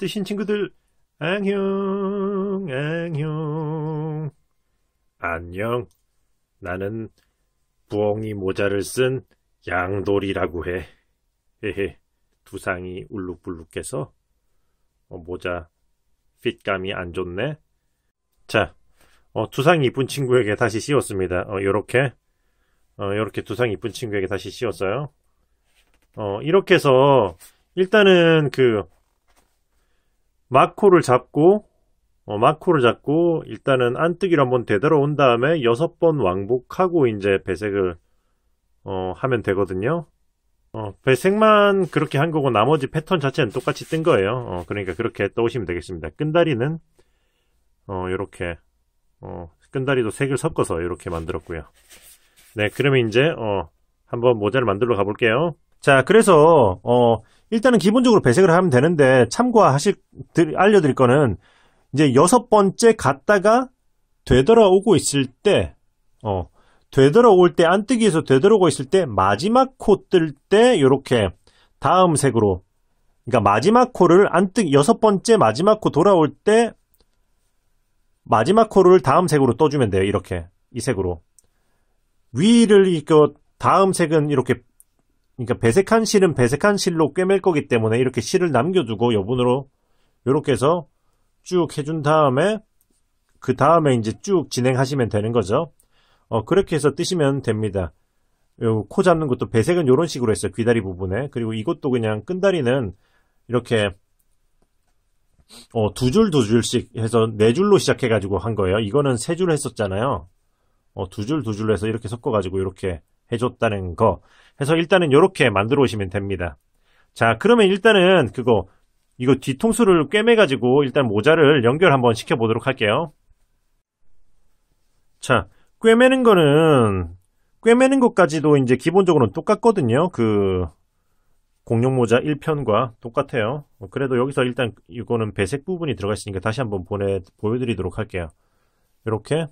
뜨신 친구들, 안녕, 안녕. 안녕. 나는 부엉이 모자를 쓴 양돌이라고 해. 헤헤. 두상이 울룩불룩해서 모자 핏감이 안 좋네. 자, 두상 이쁜 친구에게 다시 씌웠습니다. 요렇게 두상 이쁜 친구에게 다시 씌웠어요. 이렇게 해서 일단은 마코를 잡고 일단은 안뜨기로 한번 되돌아온 다음에 6번 왕복하고 이제 배색을 하면 되거든요. 배색만 그렇게 한 거고 나머지 패턴 자체는 똑같이 뜬 거예요. 그러니까 그렇게 떠오시면 되겠습니다. 끈다리는 요렇게 끈다리도 색을 섞어서 이렇게 만들었고요. 네, 그러면 이제 한번 모자를 만들러 가볼게요. 자, 그래서 일단은 기본적으로 배색을 하면 되는데 알려드릴 거는 이제 6번째 갔다가 되돌아오고 있을 때 되돌아올 때 안뜨기에서 되돌아오고 있을 때 마지막 코 뜰 때 요렇게 다음 색으로, 그러니까 마지막 코를 6번째 마지막 코 돌아올 때 마지막 코를 다음 색으로 떠주면 돼요. 이렇게 이 색으로 위를 다음 색은 이렇게, 그러니까 배색한 실은 배색한 실로 꿰맬 거기 때문에 이렇게 실을 남겨두고 여분으로 이렇게 해서 쭉 해준 다음에 그 다음에 이제 쭉 진행하시면 되는 거죠. 그렇게 해서 뜨시면 됩니다. 요 코 잡는 것도 배색은 이런 식으로 했어요. 귀다리 부분에. 그리고 이것도 그냥 끈다리는 이렇게 두 줄씩 해서 4줄로 시작해가지고 한 거예요. 이거는 3줄 했었잖아요. 두 줄로 해서 이렇게 섞어가지고 이렇게 해줬다는 거 해서 일단은 이렇게 만들어 오시면 됩니다. 자, 그러면 일단은 이거 뒤통수를 꿰매가지고 일단 모자를 연결 한번 시켜보도록 할게요. 자, 꿰매는 것까지도 이제 기본적으로는 똑같거든요. 공룡 모자 1편과 똑같아요. 그래도 여기서 일단 이거는 배색 부분이 들어가 있으니까 다시 한번 보여드리도록 할게요. 이렇게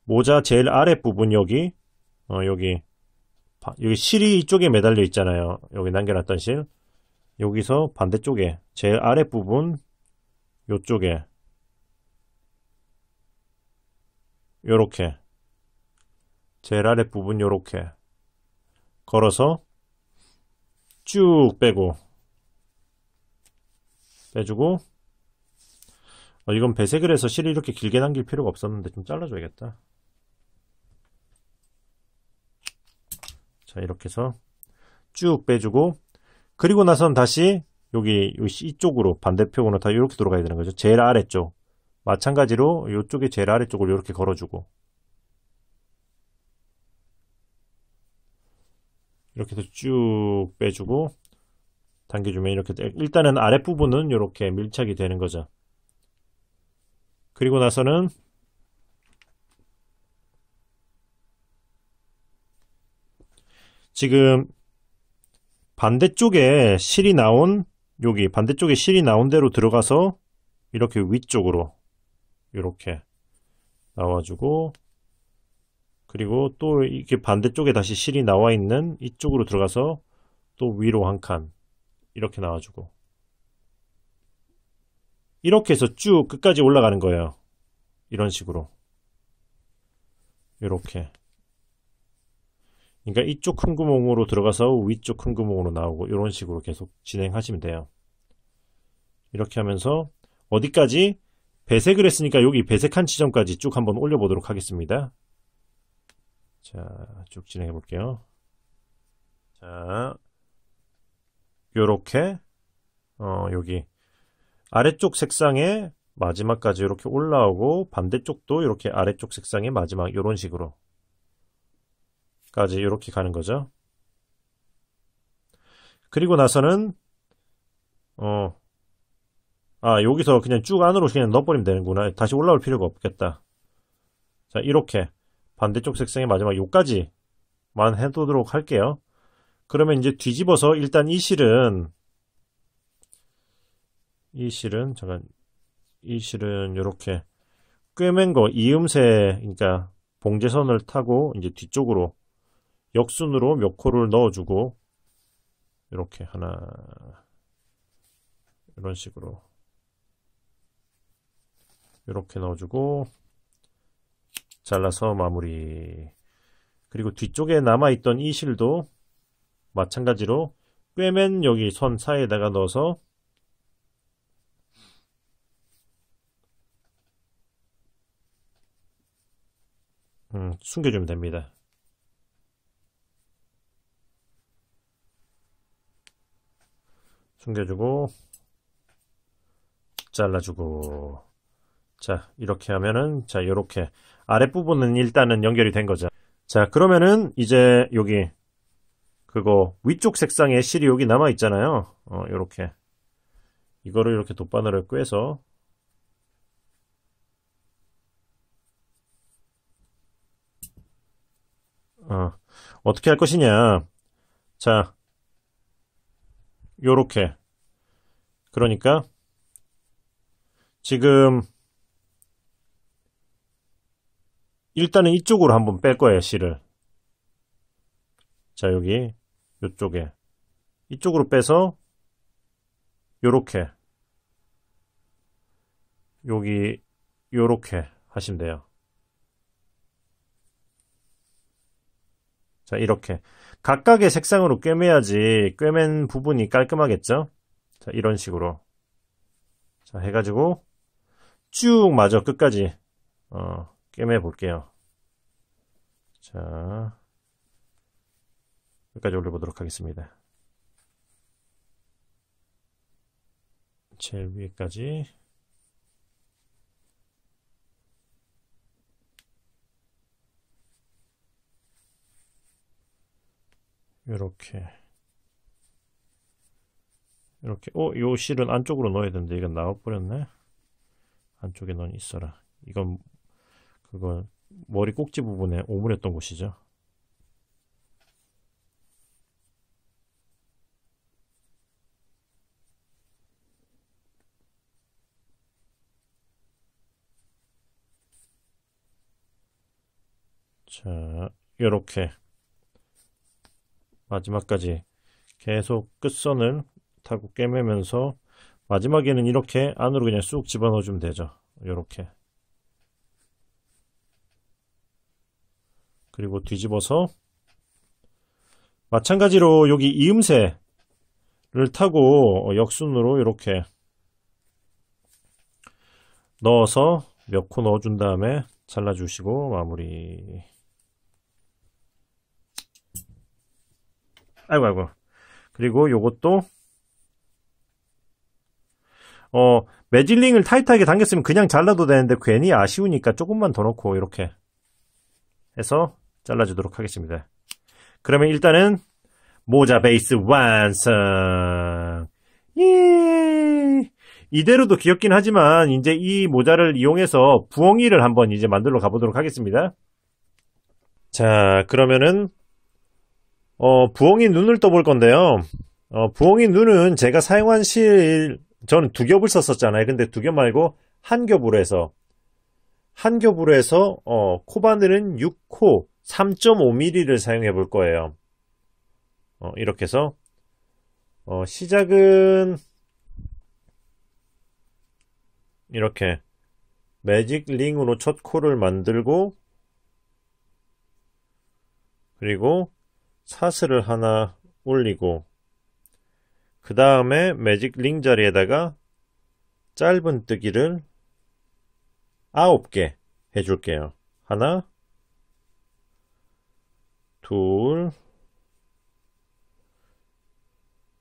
모자 제일 아랫부분 여기 실이 이쪽에 매달려 있잖아요. 여기 남겨놨던 실. 여기서 반대쪽에 제일 아랫부분 요쪽에 요렇게 제일 아랫부분 요렇게 걸어서 쭉 빼주고 이건 배색을 해서 실을 이렇게 길게 남길 필요가 없었는데 좀 잘라줘야겠다. 자, 이렇게 해서 쭉 빼주고 그리고 나선 다시 여기 이쪽으로 반대쪽으로 다 이렇게 돌아가야 되는 거죠. 제일 아래쪽 마찬가지로 이쪽에 제일 아래쪽을 이렇게 걸어주고 이렇게 해서 쭉 빼주고 당겨주면 이렇게 일단은 아랫부분은 이렇게 밀착이 되는 거죠. 그리고 나서는 지금 반대쪽에 실이 나온 대로 들어가서 이렇게 위쪽으로 이렇게 나와주고 그리고 또 이렇게 반대쪽에 다시 실이 나와 있는 이쪽으로 들어가서 또 위로 한 칸 이렇게 나와주고 이렇게 해서 쭉 끝까지 올라가는 거예요. 이런 식으로 이렇게, 그러니까 이쪽 큰 구멍으로 들어가서 위쪽 큰 구멍으로 나오고 이런 식으로 계속 진행하시면 돼요. 이렇게 하면서 어디까지 배색을 했으니까 여기 배색한 지점까지 쭉 한번 올려보도록 하겠습니다. 자, 쭉 진행해 볼게요. 자, 요렇게 여기 아래쪽 색상의 마지막까지 이렇게 올라오고 반대쪽도 이렇게 아래쪽 색상의 마지막 이런 식으로 까지 이렇게 가는 거죠. 그리고 나서는 여기서 그냥 쭉 안으로 그냥 넣어버리면 되는구나. 다시 올라올 필요가 없겠다. 자, 이렇게 반대쪽 색상의 마지막 요까지만 해두도록 할게요. 그러면 이제 뒤집어서 일단 이 실은 이렇게 꿰맨 거 이음새, 그러니까 봉제선을 타고 이제 뒤쪽으로 역순으로 몇 코를 넣어주고 이렇게 하나 이런 식으로 이렇게 넣어주고 잘라서 마무리. 그리고 뒤쪽에 남아있던 이 실도 마찬가지로 꿰맨 여기 선 사이에다가 넣어서 숨겨주면 됩니다. 숨겨주고 잘라주고. 자, 이렇게 하면은, 자, 요렇게 아랫부분은 일단은 연결이 된 거죠. 자, 그러면은 이제 여기 그거 위쪽 색상의 실이 여기 남아 있잖아요. 요렇게 이거를 이렇게 돗바늘을 꿰서 어떻게 할 것이냐. 자, 요렇게. 그러니까 지금 일단은 이쪽으로 한번 뺄 거예요, 실을. 자, 여기 요쪽에 이쪽으로 빼서 요렇게 여기 요렇게 하시면 돼요. 자, 이렇게 각각의 색상으로 꿰매야지 꿰맨 부분이 깔끔하겠죠. 자, 이런 식으로 자 해가지고 쭉 마저 끝까지 꿰매 볼게요. 자, 여기까지 올려보도록 하겠습니다. 제일 위에까지. 요렇게 요 실은 안쪽으로 넣어야 되는데 이건 나와버렸네. 안쪽에 넌 있어라. 이건 그거 머리 꼭지 부분에 오므렸던 곳이죠. 자, 요렇게 마지막까지 계속 끝선을 타고 꿰매면서 마지막에는 이렇게 안으로 그냥 쑥 집어넣어 주면 되죠. 요렇게. 그리고 뒤집어서 마찬가지로 여기 이음새를 타고 역순으로 이렇게 넣어서 몇 코 넣어준 다음에 잘라주시고 마무리. 아이고. 그리고 요것도 매질링을 타이트하게 당겼으면 그냥 잘라도 되는데 괜히 아쉬우니까 조금만 더 넣고 이렇게 해서 잘라주도록 하겠습니다. 그러면 일단은 모자 베이스 완성. 예. 이대로도 귀엽긴 하지만 이제 이 모자를 이용해서 부엉이를 한번 이제 만들러 가보도록 하겠습니다. 자, 그러면은 부엉이 눈을 떠볼 건데요. 부엉이 눈은 제가 사용한 실, 저는 두 겹을 썼었잖아요. 근데 두 겹 말고 한 겹으로 해서 코바늘은 6코 3.5mm를 사용해 볼 거예요. 이렇게 해서 시작은 이렇게 매직 링으로 첫 코를 만들고 그리고 사슬을 하나 올리고 그 다음에 매직 링 자리에다가 짧은 뜨기를 9개 해줄게요. 하나, 둘,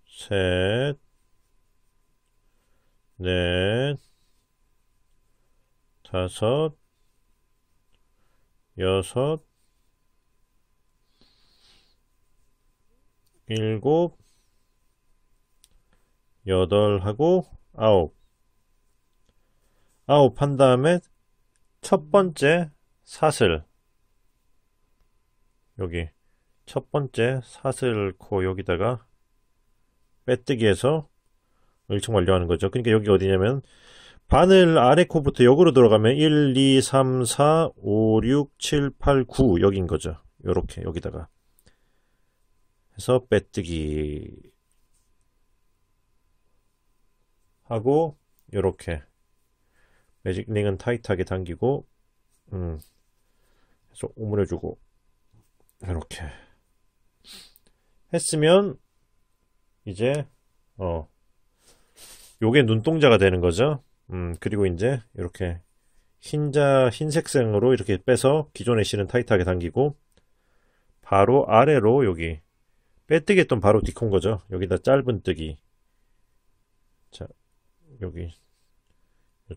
셋, 넷, 다섯, 여섯, 일곱, 여덟 하고 아홉 한 다음에 첫 번째 사슬 여기 첫 번째 사슬 코 여기다가 빼뜨기해서 일정 완료하는 거죠. 그러니까 여기 어디냐면 바늘 아래 코부터 여기로 들어가면 1, 2, 3, 4, 5, 6, 7, 8, 9 여긴 거죠. 요렇게 여기다가 해서 빼뜨기 하고 요렇게 매직 링은 타이트하게 당기고 해서 오므려주고 이렇게 했으면 이제 요게 눈동자가 되는 거죠. 그리고 이제 이렇게 흰색상으로 이렇게 빼서 기존의 실은 타이트하게 당기고 바로 아래로 여기 빼뜨기 했던 바로 뒷콘 거죠. 여기다 짧은 뜨기. 자, 여기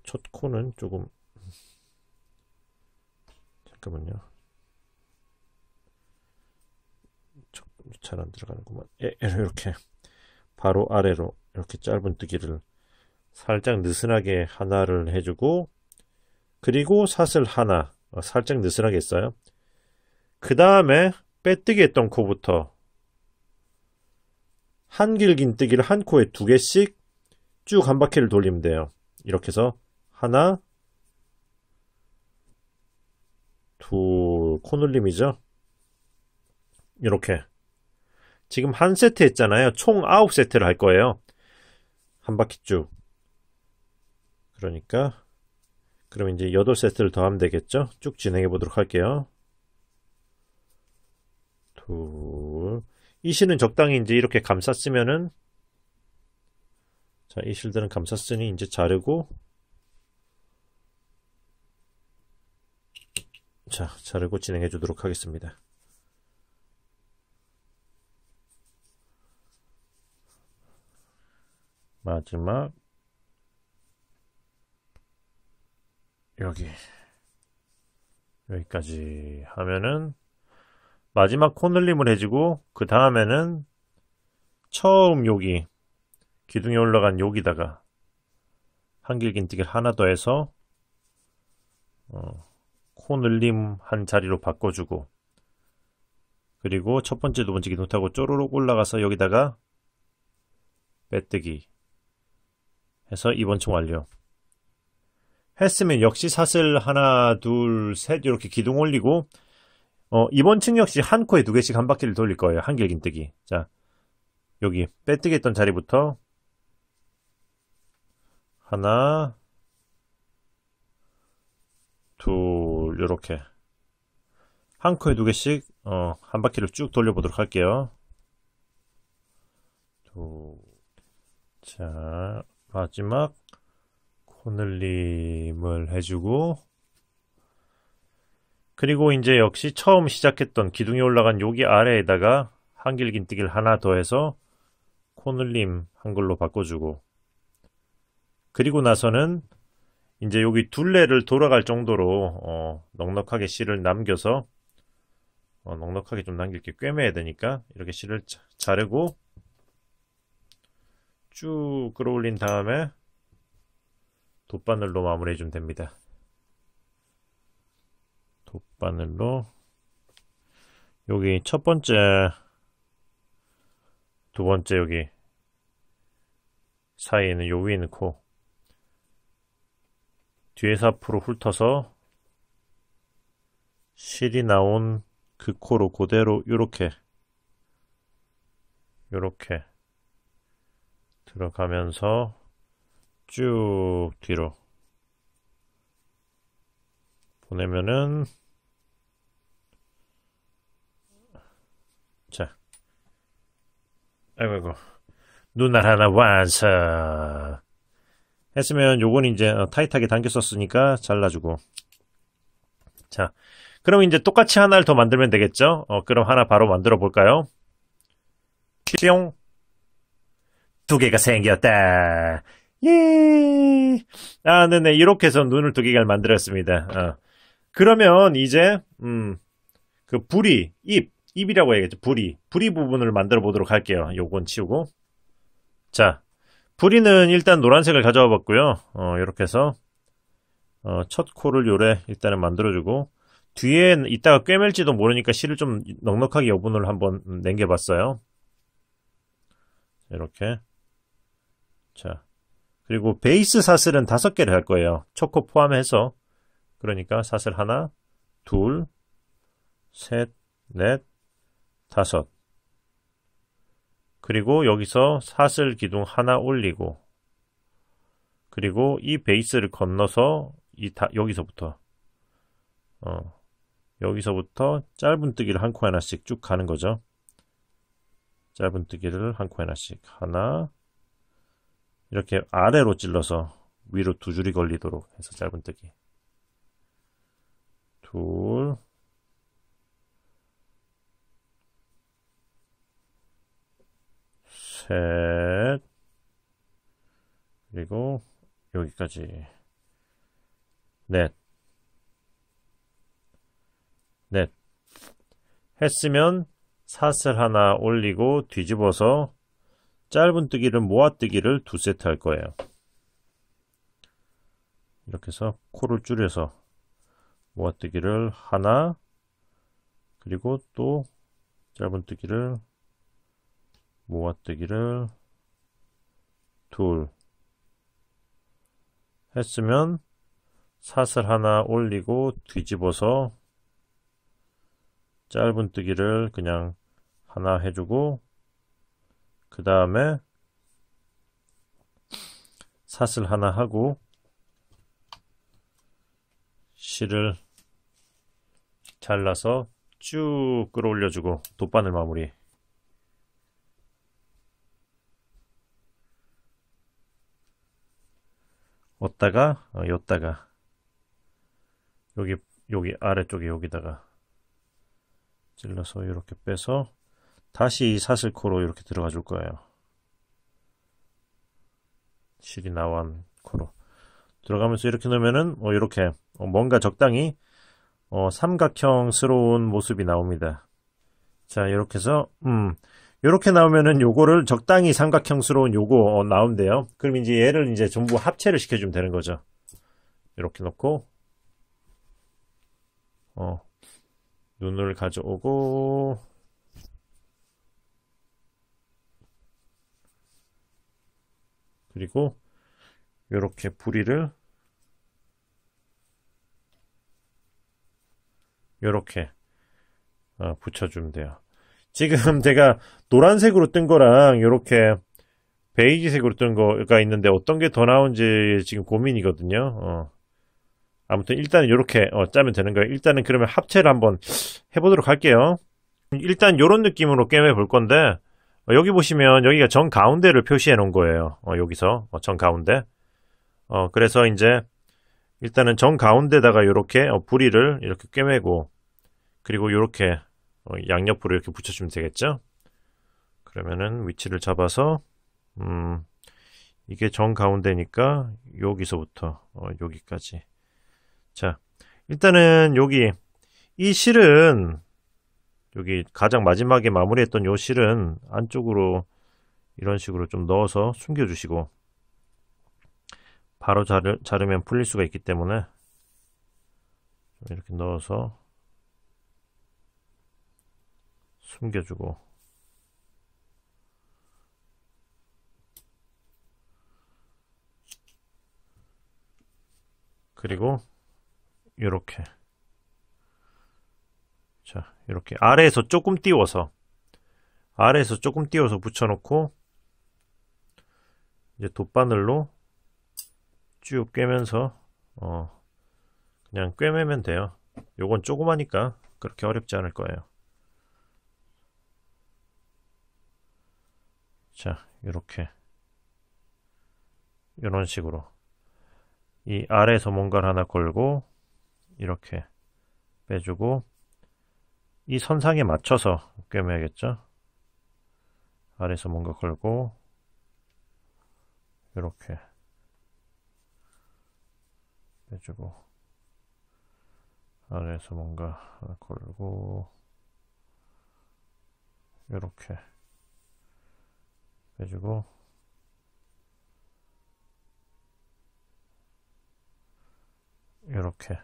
첫 코는 조금 잠깐만요. 잘 안 들어가는구만. 이렇게 바로 아래로 이렇게 짧은 뜨기를 살짝 느슨하게 하나를 해주고 그리고 사슬 하나 살짝 느슨하게 했어요. 그 다음에 빼뜨기 했던 코부터 한길긴 뜨기를 한 코에 2개씩 쭉 한 바퀴를 돌리면 돼요. 이렇게 해서 하나 둘 코늘림이죠. 이렇게 지금 한 세트 했잖아요. 총 9세트를 할 거예요. 한 바퀴 쭉. 그러니까 그럼 이제 8세트를 더 하면 되겠죠. 쭉 진행해 보도록 할게요. 둘. 이 실은 적당히 이제 이렇게 감쌌으면은 자, 이 실들은 감쌌으니 이제 자르고 자, 자르고 진행해 주도록 하겠습니다. 마지막 여기까지 하면은 마지막 코늘림을 해주고 그 다음에는 처음 여기 기둥에 올라간 여기다가 한길긴뜨기를 하나 더 해서 코늘림 한 자리로 바꿔주고 그리고 첫 번째 두 번째 기둥 타고 쪼르륵 올라가서 여기다가 빼뜨기 해서 이번 층 완료. 했으면 역시 사슬 하나 둘 셋 이렇게 기둥 올리고 이번 층 역시 한 코에 2개씩 한 바퀴를 돌릴 거예요. 한길긴뜨기. 자, 여기 빼뜨기 했던 자리부터 하나 둘 요렇게 한 코에 2개씩 한 바퀴를 쭉 돌려보도록 할게요. 자, 마지막 코늘림을 해주고 그리고 이제 역시 처음 시작했던 기둥이 올라간 여기 아래에다가 한길긴뜨기를 하나 더 해서 코늘림 한글로 바꿔주고 그리고 나서는 이제 여기 둘레를 돌아갈 정도로 넉넉하게 실을 남겨서 넉넉하게 좀 남길게 꿰매야 되니까 이렇게 실을 자르고 쭉 끌어올린 다음에 돗바늘로 마무리해 주면 됩니다. 돗바늘로 여기 첫 번째 두 번째 여기 사이에 있는 요 위에 있는 코 뒤에서 앞으로 훑어서 실이 나온 그 코로 그대로 요렇게 들어가면서 쭉 뒤로 보내면은 자 아이고 눈알 하나 완성 했으면 요건 이제 타이트하게 당겼었으니까 잘라주고 자 그럼 이제 똑같이 하나를 더 만들면 되겠죠. 그럼 하나 바로 만들어 볼까요? 뿅 2개가 생겼다. 예. 아, 네네. 이렇게 해서 눈을 2개가 만들었습니다. 그러면 이제 그 입이라고 해야겠죠. 부리 부분을 만들어 보도록 할게요. 요건 치우고. 자, 부리는 일단 노란색을 가져와 봤고요. 이렇게 해서 첫 코를 요래 일단은 만들어주고 뒤에 이따가 꿰맬지도 모르니까 실을 좀 넉넉하게 여분을 한번 남겨봤어요. 이렇게. 자, 그리고 베이스 사슬은 5개를 할 거예요. 첫 코 포함해서. 그러니까 사슬 하나, 둘, 셋, 넷, 5. 그리고 여기서 사슬 기둥 하나 올리고 그리고 이 베이스를 건너서 여기서부터 여기서부터 짧은뜨기를 한 코 하나씩 쭉 가는 거죠. 짧은뜨기를 한 코 하나씩 하나, 이렇게 아래로 찔러서 위로 두 줄이 걸리도록 해서 짧은뜨기 둘, 셋, 그리고 여기까지 넷 했으면 사슬 하나 올리고 뒤집어서 짧은뜨기를 모아뜨기를 두 세트 할 거예요. 이렇게 해서 코를 줄여서 모아뜨기를 하나, 그리고 또 짧은뜨기를 모아뜨기를 둘 했으면 사슬 하나 올리고 뒤집어서 짧은뜨기를 그냥 하나 해주고, 그 다음에 사슬 하나 하고 실을 잘라서 쭉 끌어올려주고 돗바늘 마무리. 었다가 였다가 여기 아래쪽에 여기다가 찔러서 이렇게 빼서 다시 사슬코로 이렇게 들어가 줄 거예요. 실이 나온 코로 들어가면서 이렇게 넣으면은 이렇게 뭔가 적당히 삼각형스러운 모습이 나옵니다. 자, 이렇게 해서 이렇게 나오면은 요거를 적당히 삼각형스러운 요거 나온대요. 그럼 이제 얘를 이제 전부 합체를 시켜주면 되는 거죠. 이렇게 놓고 눈을 가져오고 그리고 이렇게 부리를 이렇게 붙여주면 돼요. 지금 제가 노란색으로 뜬 거랑 이렇게 베이지색으로 뜬 거가 있는데 어떤 게 더 나은지 지금 고민이거든요. 아무튼 일단은 이렇게 짜면 되는 거예요. 일단은 그러면 합체를 한번 해보도록 할게요. 일단 이런 느낌으로 꿰매 볼 건데 여기 보시면 여기가 정 가운데를 표시해 놓은 거예요. 여기서 정 가운데. 그래서 이제 일단은 정 가운데다가 이렇게 부리를 이렇게 꿰매고 그리고 이렇게 양옆으로 이렇게 붙여주면 되겠죠. 그러면은 위치를 잡아서 이게 정 가운데니까 여기서부터 여기까지. 자, 일단은 여기 이 실은 여기 가장 마지막에 마무리했던 요 실은 안쪽으로 이런 식으로 좀 넣어서 숨겨주시고 바로 자르면 풀릴 수가 있기 때문에 이렇게 넣어서 숨겨주고 그리고 이렇게 자 이렇게 아래에서 조금 띄워서 붙여놓고 이제 돗바늘로 쭉 꿰면서 그냥 꿰매면 돼요. 요건 조그마니까 그렇게 어렵지 않을 거예요. 자 이렇게 이런 식으로 이 아래에서 뭔가를 하나 걸고 이렇게 빼주고 이 선상에 맞춰서 꿰매야겠죠. 아래에서 뭔가 걸고 이렇게 빼주고 아래에서 뭔가 하나 걸고 이렇게 빼주고 이렇게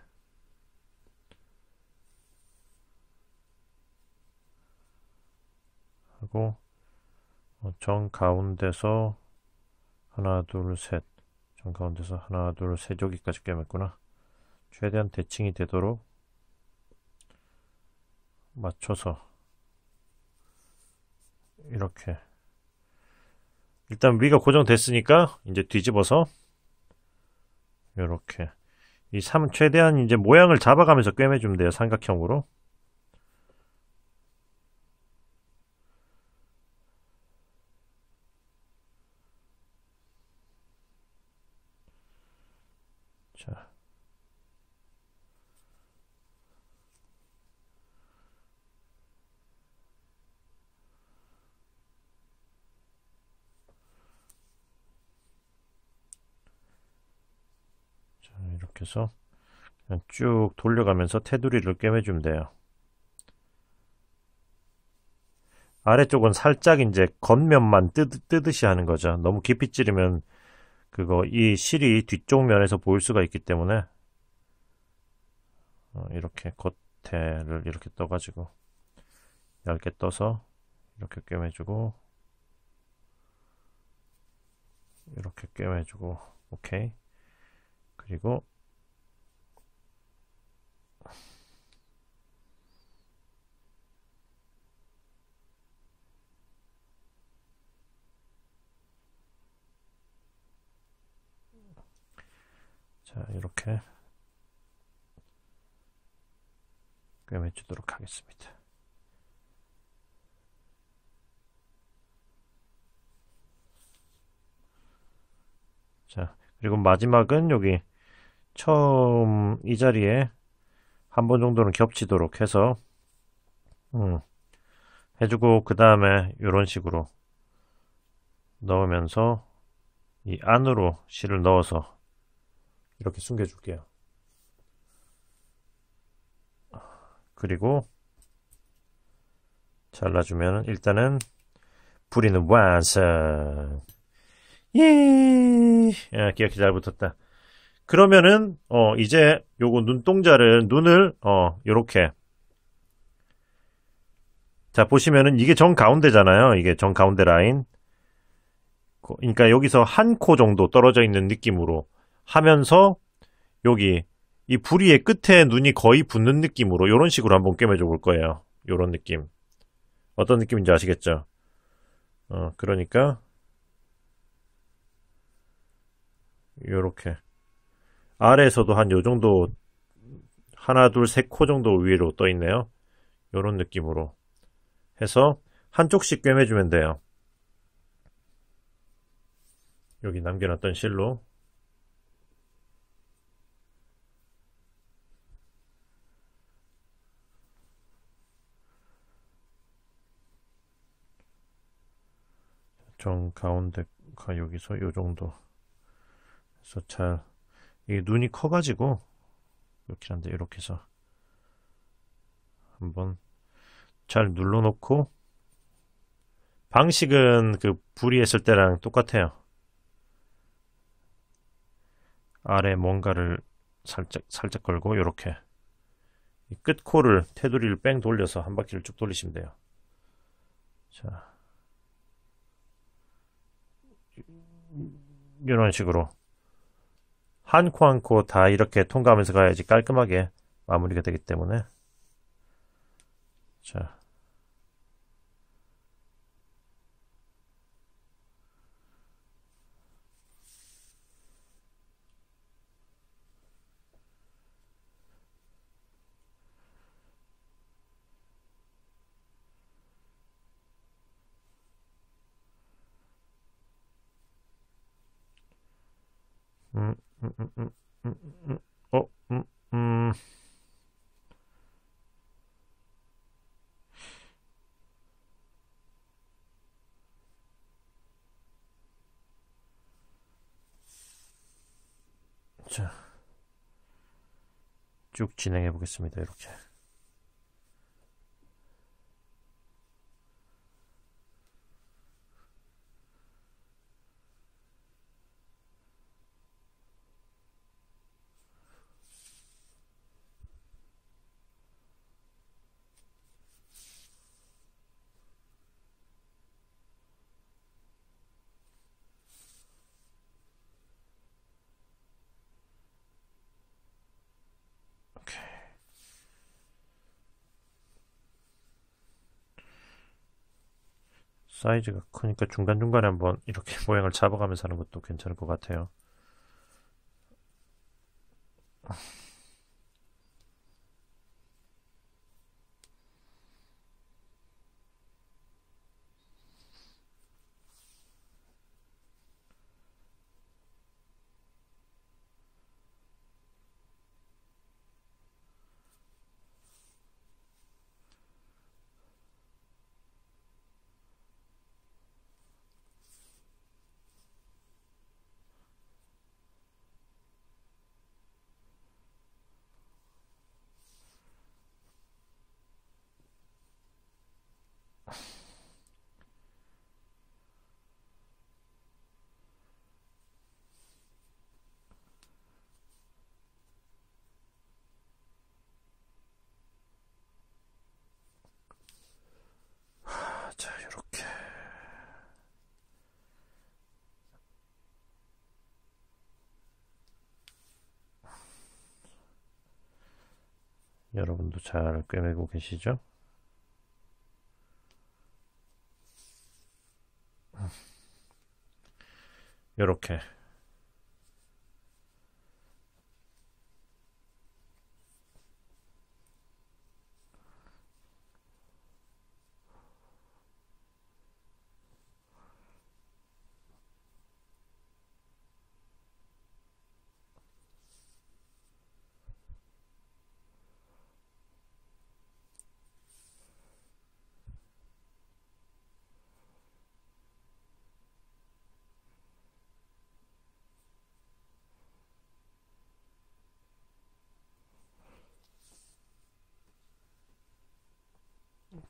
하고 정 가운데서 하나 둘 셋 정 가운데서 하나 둘 셋 여기까지 꿰맸구나. 최대한 대칭이 되도록 맞춰서 이렇게 일단 위가 고정됐으니까 이제 뒤집어서 요렇게. 최대한 이제 모양을 잡아가면서 꿰매주면 돼요. 삼각형으로. 자. 이렇게 해서 그냥 쭉 돌려가면서 테두리를 꿰매주면 돼요. 아래쪽은 살짝 이제 겉면만 뜨듯이 하는 거죠. 너무 깊이 찌르면 이 실이 뒤쪽 면에서 보일 수가 있기 때문에 이렇게 겉에를 이렇게 떠가지고 얇게 떠서 이렇게 꿰매주고 이렇게 꿰매주고 오케이. 그리고 자 이렇게 꿰매주도록 하겠습니다. 자 그리고 마지막은 여기 처음 이 자리에 한 번 정도는 겹치도록 해서 해주고 그 다음에 이런 식으로 넣으면서 이 안으로 실을 넣어서 이렇게 숨겨줄게요. 그리고 잘라주면 일단은 부리는 완성. 예, 기억이 잘 붙었다. 그러면은 이제 요거 눈을 요렇게 자 보시면은 이게 정가운데잖아요. 이게 정가운데 라인. 그러니까 여기서 한 코 정도 떨어져 있는 느낌으로 하면서 여기 이 부리의 끝에 눈이 거의 붙는 느낌으로 이런 식으로 한번 꿰매줘 볼 거예요. 요런 느낌. 어떤 느낌인지 아시겠죠? 그러니까 요렇게 아래에서도 한 요 정도 하나 둘 세 코 정도 위로 떠 있네요. 요런 느낌으로 해서 한쪽씩 꿰매주면 돼요. 여기 남겨놨던 실로 정가운데가 여기서 요 정도 해서 이게 눈이 커가지고 이렇게 한데 이렇게 해서 한번 잘 눌러놓고 방식은 부리했을 때랑 똑같아요. 아래 뭔가를 살짝 걸고 이렇게 끝코를 테두리를 뺑 돌려서 한 바퀴를 쭉 돌리시면 돼요. 자, 이런 식으로 한 코 한 코 다 이렇게 통과하면서 가야지 깔끔하게 마무리가 되기 때문에 자 음, 음, 음, 음, 음, 음, 어, 음, 음. 자, 쭉 진행해 보겠습니다. 이렇게. 오케이. 사이즈가 크니까 중간중간에 한번 이렇게 모양을 잡아가면서 하는 것도 괜찮을 것 같아요. 자, 요렇게. 여러분도 잘 꿰매고 계시죠? 요렇게.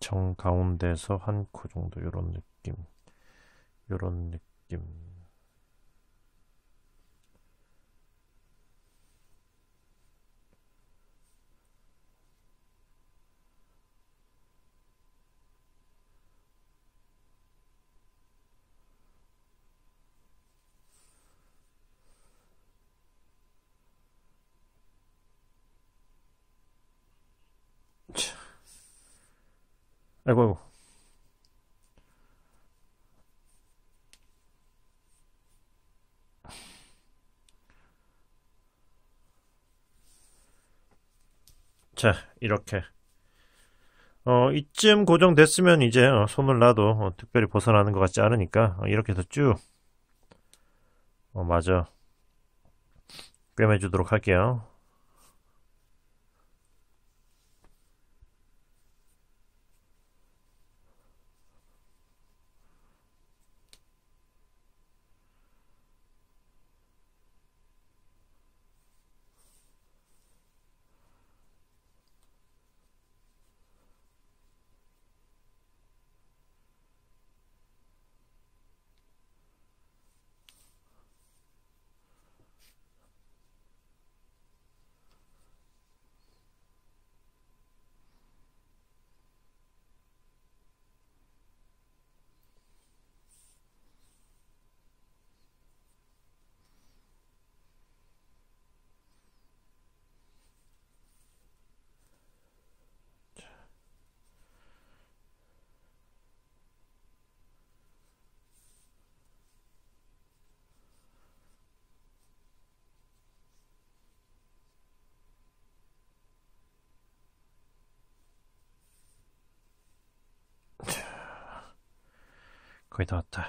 정가운데서 한 코 정도 요런 느낌. 요런 느낌. 아이고, 아이고. 자, 이렇게. 이쯤 고정됐으면 이제 손을 놔도 특별히 벗어나는 것 같지 않으니까 이렇게 해서 쭉 마저 꿰매주도록 할게요. 거의 다 왔다.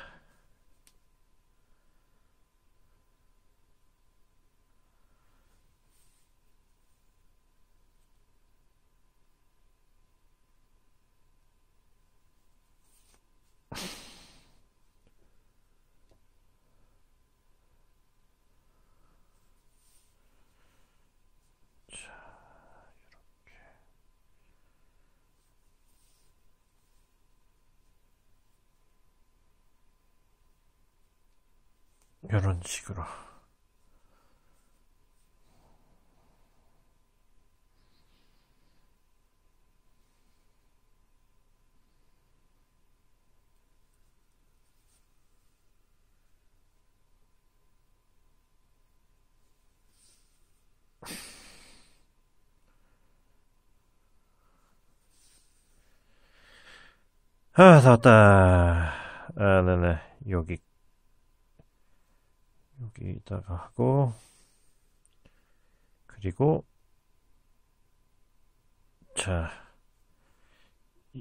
이런 식으로. 다 왔다. 네네. 여기다가 하고, 그리고 자,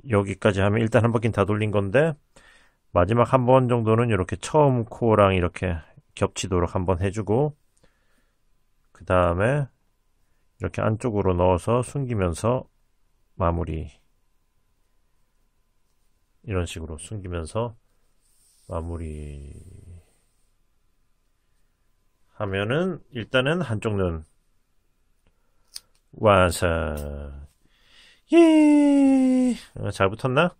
여기까지 하면 일단 한 바퀴는 다 돌린 건데 마지막 한 번 정도는 이렇게 처음 코랑 이렇게 겹치도록 한번 해주고 그 다음에 이렇게 안쪽으로 넣어서 숨기면서 마무리. 이런 식으로 숨기면서 마무리 하면은 일단은 한쪽 눈 완성. 예. 잘 붙었나?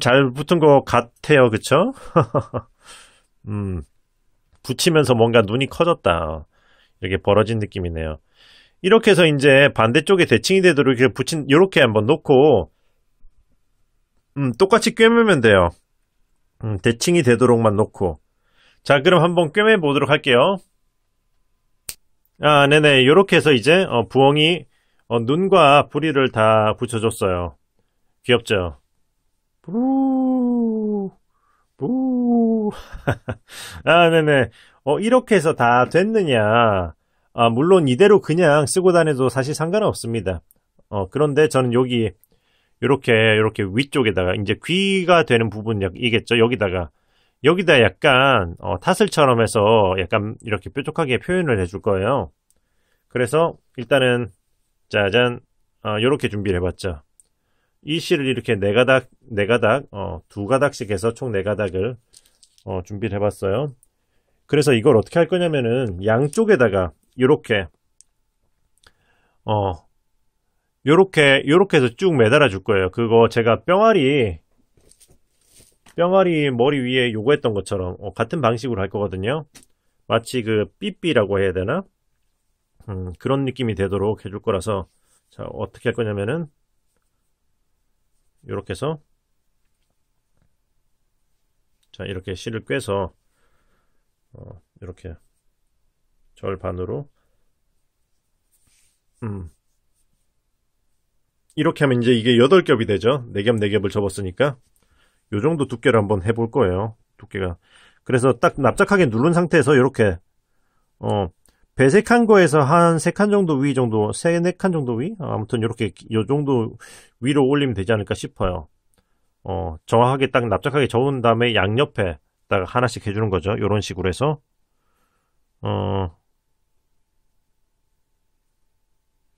잘 붙은 것 같아요. 그쵸? 붙이면서 뭔가 눈이 커졌다. 이렇게 벌어진 느낌이네요. 이렇게 해서 이제 반대쪽에 대칭이 되도록 이렇게 이렇게 한번 놓고, 똑같이 꿰매면 돼요. 대칭이 되도록만 놓고. 자, 그럼 한번 꿰매 보도록 할게요. 아, 네네. 요렇게 해서 이제, 부엉이, 눈과 부리를 다 붙여줬어요. 귀엽죠? 뿌, 뿌. 아, 네네. 이렇게 해서 다 됐느냐. 아, 물론 이대로 그냥 쓰고 다녀도 사실 상관은 없습니다. 그런데 저는 요렇게 위쪽에다가, 이제 귀가 되는 부분이겠죠. 여기다 약간, 타슬처럼 해서 약간 이렇게 뾰족하게 표현을 해줄 거예요. 그래서 일단은, 짜잔, 요렇게 준비를 해봤죠. 이 실을 이렇게 네 가닥, 두 가닥씩 해서 총 네 가닥을, 준비를 해봤어요. 그래서 이걸 어떻게 할 거냐면은, 양쪽에다가, 요렇게 해서 쭉 매달아 줄 거예요. 그거 제가 뿅아리 머리 위에 요거 했던 것처럼, 같은 방식으로 할 거거든요. 마치 그, 삐삐라고 해야 되나? 그런 느낌이 되도록 해줄 거라서, 자, 어떻게 할 거냐면은, 요렇게 해서, 자, 이렇게 실을 꿰서, 이렇게 절반으로 이렇게 하면 이제 이게 8겹이 되죠. 4겹 4겹을 접었으니까 요 정도 두께를 한번 해볼 거예요. 두께가. 그래서 딱 납작하게 누른 상태에서 이렇게 배색한 거에서 한 3칸 정도 위 정도 3-4칸 정도 위? 아무튼 이렇게 요 정도 위로 올리면 되지 않을까 싶어요. 정확하게 딱 납작하게 저은 다음에 양옆에 딱 하나씩 해주는 거죠. 요런 식으로 해서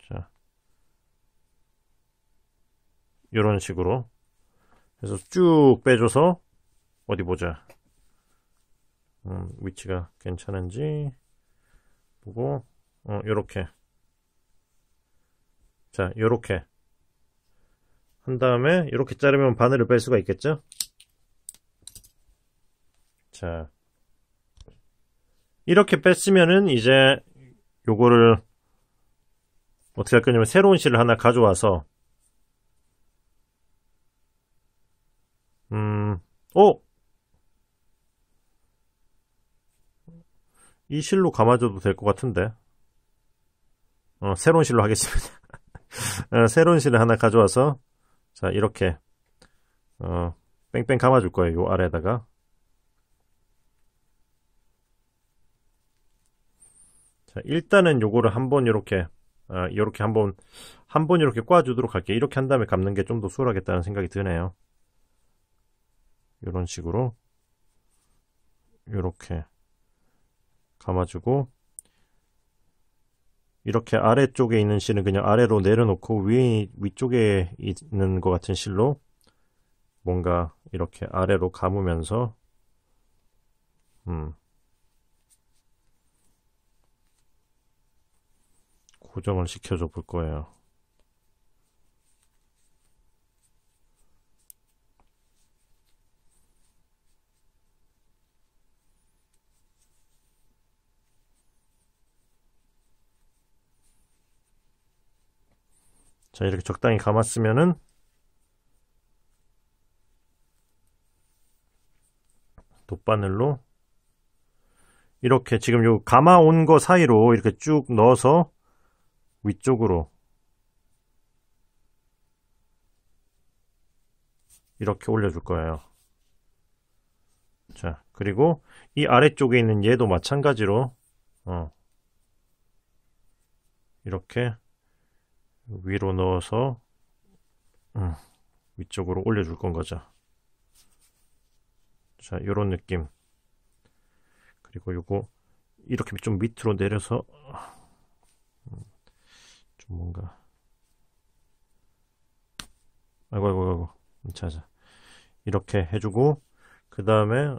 자, 요런 식으로 해서 쭉 빼줘서 어디 보자. 위치가 괜찮은지 보고 요렇게 자 요렇게 한 다음에 이렇게 자르면 바늘을 뺄 수가 있겠죠. 자 이렇게 뺐으면은 이제 요거를 어떻게 할 거냐면 새로운 실을 하나 가져와서 이 실로 감아줘도 될 것 같은데 새로운 실로 하겠습니다. 새로운 실을 하나 가져와서 자 이렇게 뺑뺑 감아줄 거예요. 요 아래에다가 자 일단은 요거를 한번 요렇게 한번 이렇게 꽈주도록 할게요. 이렇게 한 다음에 감는 게 좀 더 수월하겠다는 생각이 드네요. 요런 식으로 요렇게 감아주고 이렇게 아래쪽에 있는 실은 그냥 아래로 내려놓고 위쪽에 있는 것 같은 실로 뭔가 이렇게 아래로 감으면서 고정을 시켜줘 볼 거예요. 자 이렇게 적당히 감았으면은 돗바늘로 이렇게 지금 요 감아온 거 사이로 이렇게 쭉 넣어서 위쪽으로 이렇게 올려줄 거예요. 자 그리고 이 아래쪽에 있는 얘도 마찬가지로 이렇게 위로 넣어서 위쪽으로 올려줄 건 거죠. 자, 요런 느낌. 그리고 요거 이렇게 좀 밑으로 내려서 좀 뭔가 아이고 자자 이렇게 해주고 그 다음에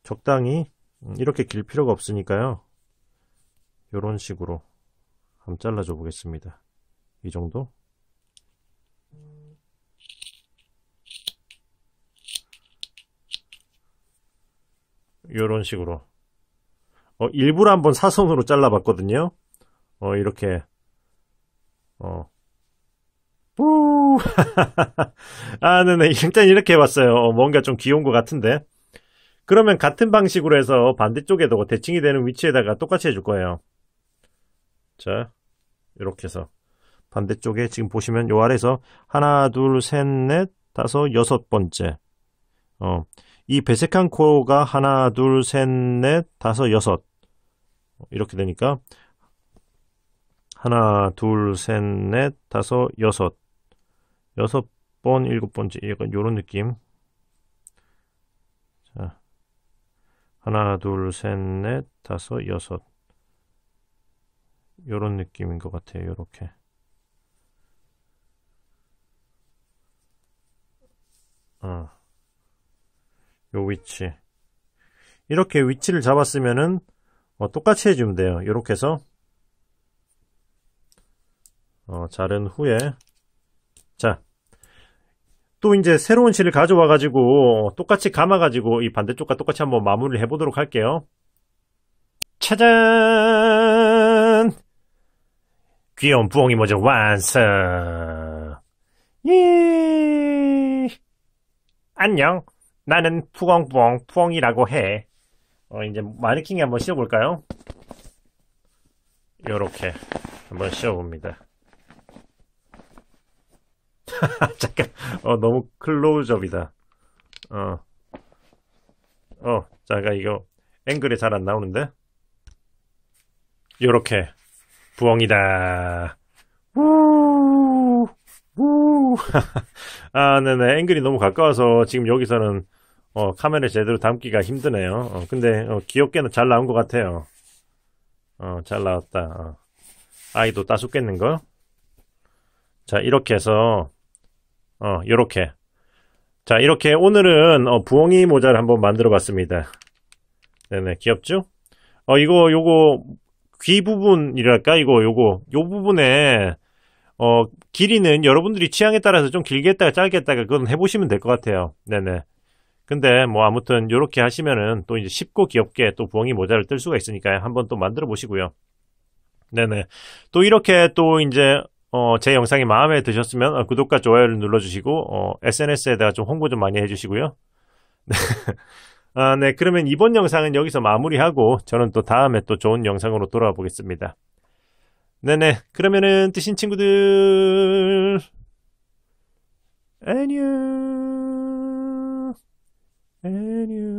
적당히 이렇게 길 필요가 없으니까요. 요런 식으로 한번 잘라줘 보겠습니다. 이 정도. 요런 식으로 일부러 한번 사선으로 잘라봤거든요. 이렇게 뿌 아, 네네. 일단 이렇게 해봤어요. 뭔가 좀 귀여운 것 같은데. 그러면 같은 방식으로 해서 반대쪽에도 대칭이 되는 위치에다가 똑같이 해줄 거예요. 자, 이렇게 해서 반대쪽에 지금 보시면 요 아래에서 하나, 둘, 셋, 넷, 다섯, 여섯 번째. 이 배색한 코가 하나, 둘, 셋, 넷, 다섯, 여섯. 이렇게 되니까 하나, 둘, 셋, 넷, 다섯, 여섯. 여섯 번, 일곱 번째. 약간 요런 느낌. 자, 하나, 둘, 셋, 넷, 다섯, 여섯. 요런 느낌인 것 같아요. 요렇게. 요 위치. 이렇게 위치를 잡았으면은 똑같이 해주면 돼요. 요렇게 해서 자른 후에 자, 또 이제 새로운 실을 가져와 가지고 똑같이 감아 가지고 이 반대쪽과 똑같이 한번 마무리를 해보도록 할게요. 짜잔! 귀여운 부엉이 모자 완성! 예! 안녕. 나는 푸엉이라고 해. 이제 마네킹에 한번 씌워볼까요? 요렇게 한번 씌워봅니다. 잠깐, 너무 클로즈업이다. 잠깐, 이거, 앵글이 잘 안 나오는데? 요렇게, 부엉이다. 우, 우. 아, 네네. 앵글이 너무 가까워서 지금 여기서는, 카메라 제대로 담기가 힘드네요. 근데, 귀엽게는 잘 나온 것 같아요. 잘 나왔다. 아이도 따숩겠는걸? 자, 이렇게 해서, 요렇게. 자, 이렇게 오늘은 부엉이 모자를 한번 만들어 봤습니다. 네네, 귀엽죠? 요거 귀 부분이랄까? 요 부분에 길이는 여러분들이 취향에 따라서 좀 길게 했다가 짧게 했다가 그건 해보시면 될 것 같아요. 네네. 근데 뭐 아무튼 요렇게 하시면은 또 이제 쉽고 귀엽게 또 부엉이 모자를 뜰 수가 있으니까요. 한번 또 만들어 보시고요. 네네. 또 이렇게 또 이제 제 영상이 마음에 드셨으면 구독과 좋아요를 눌러주시고 SNS에다가 좀 홍보 좀 많이 해주시고요. 네. 그러면 이번 영상은 여기서 마무리하고 저는 또 다음에 또 좋은 영상으로 돌아와 보겠습니다. 네네. 그러면은 뜨신 친구들 안녕. 안녕.